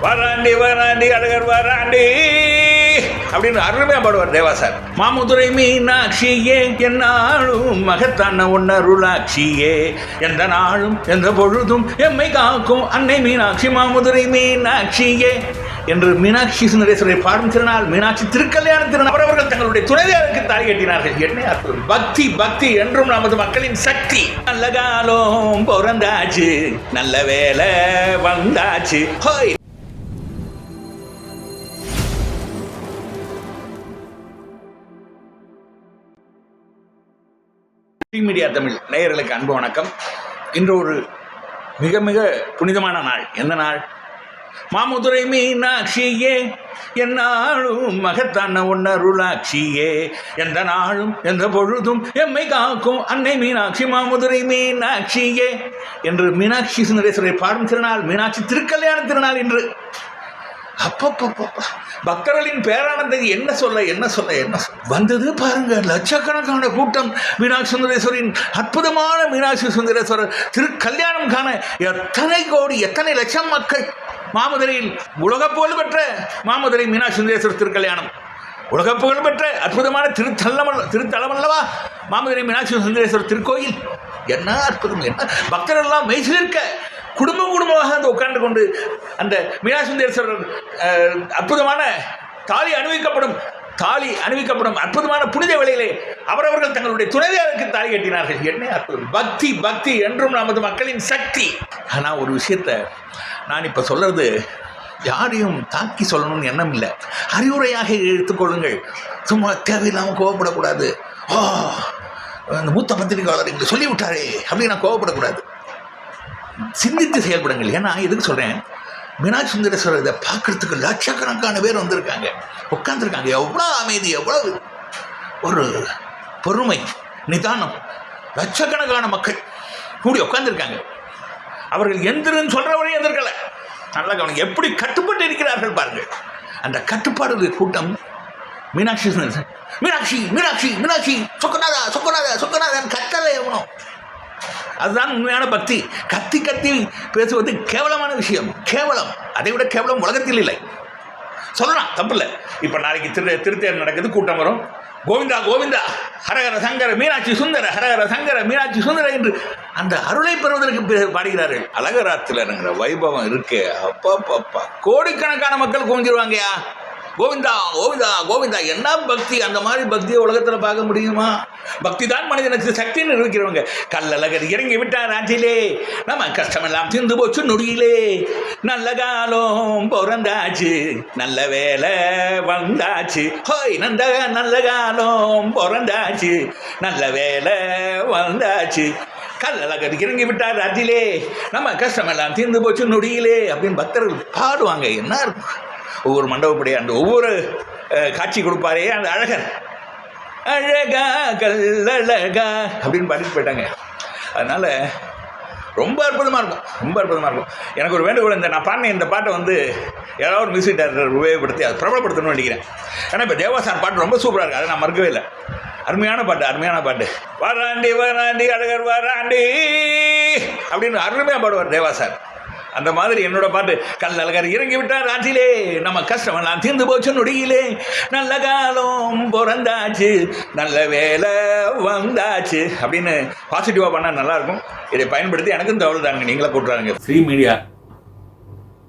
வராண்டி வராண்டி அழகர் வராண்டி அப்படின்னு அருமையா பாடுவார் தேவா சார். மாமுதுரை மீனாட்சியே என்னாலும் மகத்தான ஒன்னருளாட்சியே, எந்த நாளும் எந்த பொழுதும் எம்மை காக்கும் அன்னை மீனாட்சி மாமுதுரை மீனாட்சியே என்று மீனாட்சி சுந்தரேஸ்வரை பாடும் திருநாள் மீனாட்சி திருக்கல்யாண திருநாள். அவர்கள் தங்களுடைய துணைவியாருக்கு தாலி கட்டினார்கள். என்ன அற்புதம்! பக்தி பக்தி என்றும் நமது மக்களின் சக்தி. நல்ல காலம் பிறந்தாச்சு, நல்ல வேலை வந்தாச்சு. ஹோய் மீடியா தமிழ் நேயர்களுக்கு அன்பு வணக்கம். இன்று ஒரு மிக மிக புனிதமான நாள். எந்த நாள்? மாமுதுரை மீனாட்சியே என்னாலும் மகத்தான ஒன்னருளாட்சியே, எந்த நாளும் எந்த பொழுதும் எம்மை காக்கும் அன்னை மீனாட்சி மாமுதுரை மீனாட்சியே என்று மீனாட்சி சுந்தரேஸ்வரை பாடும் திருநாள் மீனாட்சி திருக்கல்யாண திருநாள் இன்று. அப்பப்பப்பா, பக்தர்களின் பேரானந்தை என்ன சொல்ல என்ன சொல்ல என்ன சொல்ல வந்தது பாருங்க. லட்சக்கணக்கான கூட்டம் மீனாட்சி சுந்தரேஸ்வரின் அற்புதமான மீனாட்சி சுந்தரேஸ்வரர் திருக்கல்யாணம் காண எத்தனை கோடி எத்தனை லட்சம் மக்கள். மாமதுரையில் உலக புகழ் பெற்ற மாமதுரை மீனாட்சி சுந்தரேஸ்வரர் திருக்கல்யாணம், உலக புகழ் பெற்ற அற்புதமான திருத்தலம் அல்லவா மாமதுரை மீனாட்சி சுந்தரேஸ்வரர் திருக்கோயில். என்ன அற்புதம்! என்ன பக்தர்கள் எல்லாம் மெய்சிலிருக்க குடும்பமாக அந்த உட்கார்ந்து கொண்டு அந்த மீனாட்சி சுந்தரேஸ்வரர் அற்புதமான தாலி அணிவிக்கப்படும் அற்புதமான புனித வேளையிலே அவரவர்கள் தங்களுடைய துணைவியாருக்கு தாலி கட்டினார்கள். என்ன அற்புதம்! பக்தி பக்தி என்றும் நமது மக்களின் சக்தி. ஆனால் ஒரு விஷயத்தை நான் இப்போ சொல்றது யாரையும் தாக்கி சொல்லணும்னு எண்ணம் இல்லை, அறிவுரையாக எடுத்துக்கொள்ளுங்கள். சும்மா தேவையில்லாமல் கோவப்படக்கூடாது. அந்த மூத்த பத்திரிகையாளர் இங்கே சொல்லிவிட்டாரே அப்படின்னு நான் கோவப்படக்கூடாது. சிந்தித்து செயல்படுங்கள். ஏன்னா எதுக்கு சொல்கிறேன், மீனாட்சி சுந்தரேஸ்வரர் இதை பார்க்கறதுக்கு லட்சக்கணக்கான பேர் வந்திருக்காங்க, உட்காந்துருக்காங்க. எவ்வளோ அமைதி, எவ்வளோ ஒரு பொறுமை, நிதானம். லட்சக்கணக்கான மக்கள் கூடி உட்காந்துருக்காங்க. அவர்கள் எந்திரன்னு சொல்கிறவரையும் எந்திருக்கல. நல்லா கவனிங்க, எப்படி கட்டுப்பட்டு இருக்கிறார்கள் பாருங்கள். அந்த கட்டுப்பாடு கூட்டம் மீனாட்சி மீனாட்சி மீனாட்சி மீனாட்சி சொக்கநாதா சொக்கநாதா சொக்கநாதன் கத்தலை எவனும். அதுதான் உண்மையான பக்தி. கத்தி கத்தி பேசுவது கேவலமான விஷயம், கேவலம். அதை விட கேவலம் உலகத்தில் இல்லை. சொல்லலாம், தப்பு இல்லை. இப்போ நாளைக்கு திருத்தேர் நடக்குது, கூட்டம் வரும். கோவிந்தா கோவிந்தா ஹரஹர சங்கர மீனாட்சி சுந்தர, ஹரஹர சங்கர மீனாட்சி சுந்தர என்று அந்த அருளை பெறுவதற்கு பாடுகிறார்கள். அழகராத்திரங்கிற வைபவம் இருக்கு. அப்பா, கோடிக்கணக்கான மக்கள் குவிஞ்சிருவாங்கயா. கோவிந்தா கோவிந்தா கோவிந்தா. என்ன பக்தி! அந்த மாதிரி பக்தியை உலகத்தில் பார்க்க முடியுமா? பக்தி தான் மனிதனுக்கு சக்தின்னு நிரூபிக்கிறவங்க. கல்லழகர் இறங்கி விட்டார் ஆற்றிலே, நம்ம கஷ்டமெல்லாம் தீர்ந்து போச்சு நொடியிலே. நல்ல காலம் பிறந்தாச்சு, நல்ல வேலை வந்தாச்சு. ஹோய் நல்ல காலம் பிறந்தாச்சு, நல்ல வேலை வந்தாச்சு. கல்லழகர் இறங்கி விட்டார் ஆற்றிலே, நம்ம கஷ்டமெல்லாம் தீர்ந்து போச்சு நொடியிலே அப்படின்னு பக்தர்கள் பாடுவாங்க. என்ன இருக்கும் ஒவ்வொரு மண்டபப்படியே அந்த ஒவ்வொரு காட்சி கொடுப்பாரே அந்த அழகர். அழகா கல்லழகா அப்படின்னு பாடிட்டு போயிட்டாங்க. அதனால் ரொம்ப அற்புதமாக இருக்கும், ரொம்ப அற்புதமாக இருக்கும். எனக்கு ஒரு வேண்டுகோள், நான் பாடின இந்த பாட்டை யாராவது ஒரு மியூசிக் டைரக்டர் உபயோகப்படுத்தி அதை பிரபலப்படுத்தணும்னு நினைக்கிறேன். ஏன்னா இப்போ தேவாசார் பாட்டு ரொம்ப சூப்பராக இருக்குது, அதை நான் மறுக்கவே இல்லை. அருமையான பாட்டு. வராண்டி வராண்டி அழகர் வராண்டி அப்படின்னு அருமையாக பாடுவார் தேவாசார். அந்த மாதிரி என்னோட பாட்டு, கல்லழகர் இறங்கி விட்டார் ஆற்றிலே, நம்ம கஷ்டமெல்லாம் தீர்ந்து போச்சு நொடியிலே. நல்ல காலம் பிறந்தாச்சு, நல்ல வேலை வந்தாச்சு அப்படின்னு பாசிட்டிவாக பண்ணால் நல்லாயிருக்கும். இதை பயன்படுத்தி எனக்கும் தகவல் தாருங்க, நீங்களே போட்டுறாங்க. ஸ்ரீ மீடியா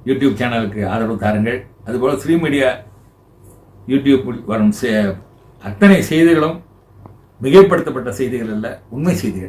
யூடியூப் சேனலுக்கு ஆதரவு தாருங்கள். அதுபோல் ஸ்ரீ மீடியா யூடியூப் வரும் அத்தனை செய்திகளும் மிகைப்படுத்தப்பட்ட செய்திகள் அல்ல, உண்மை செய்திகள்.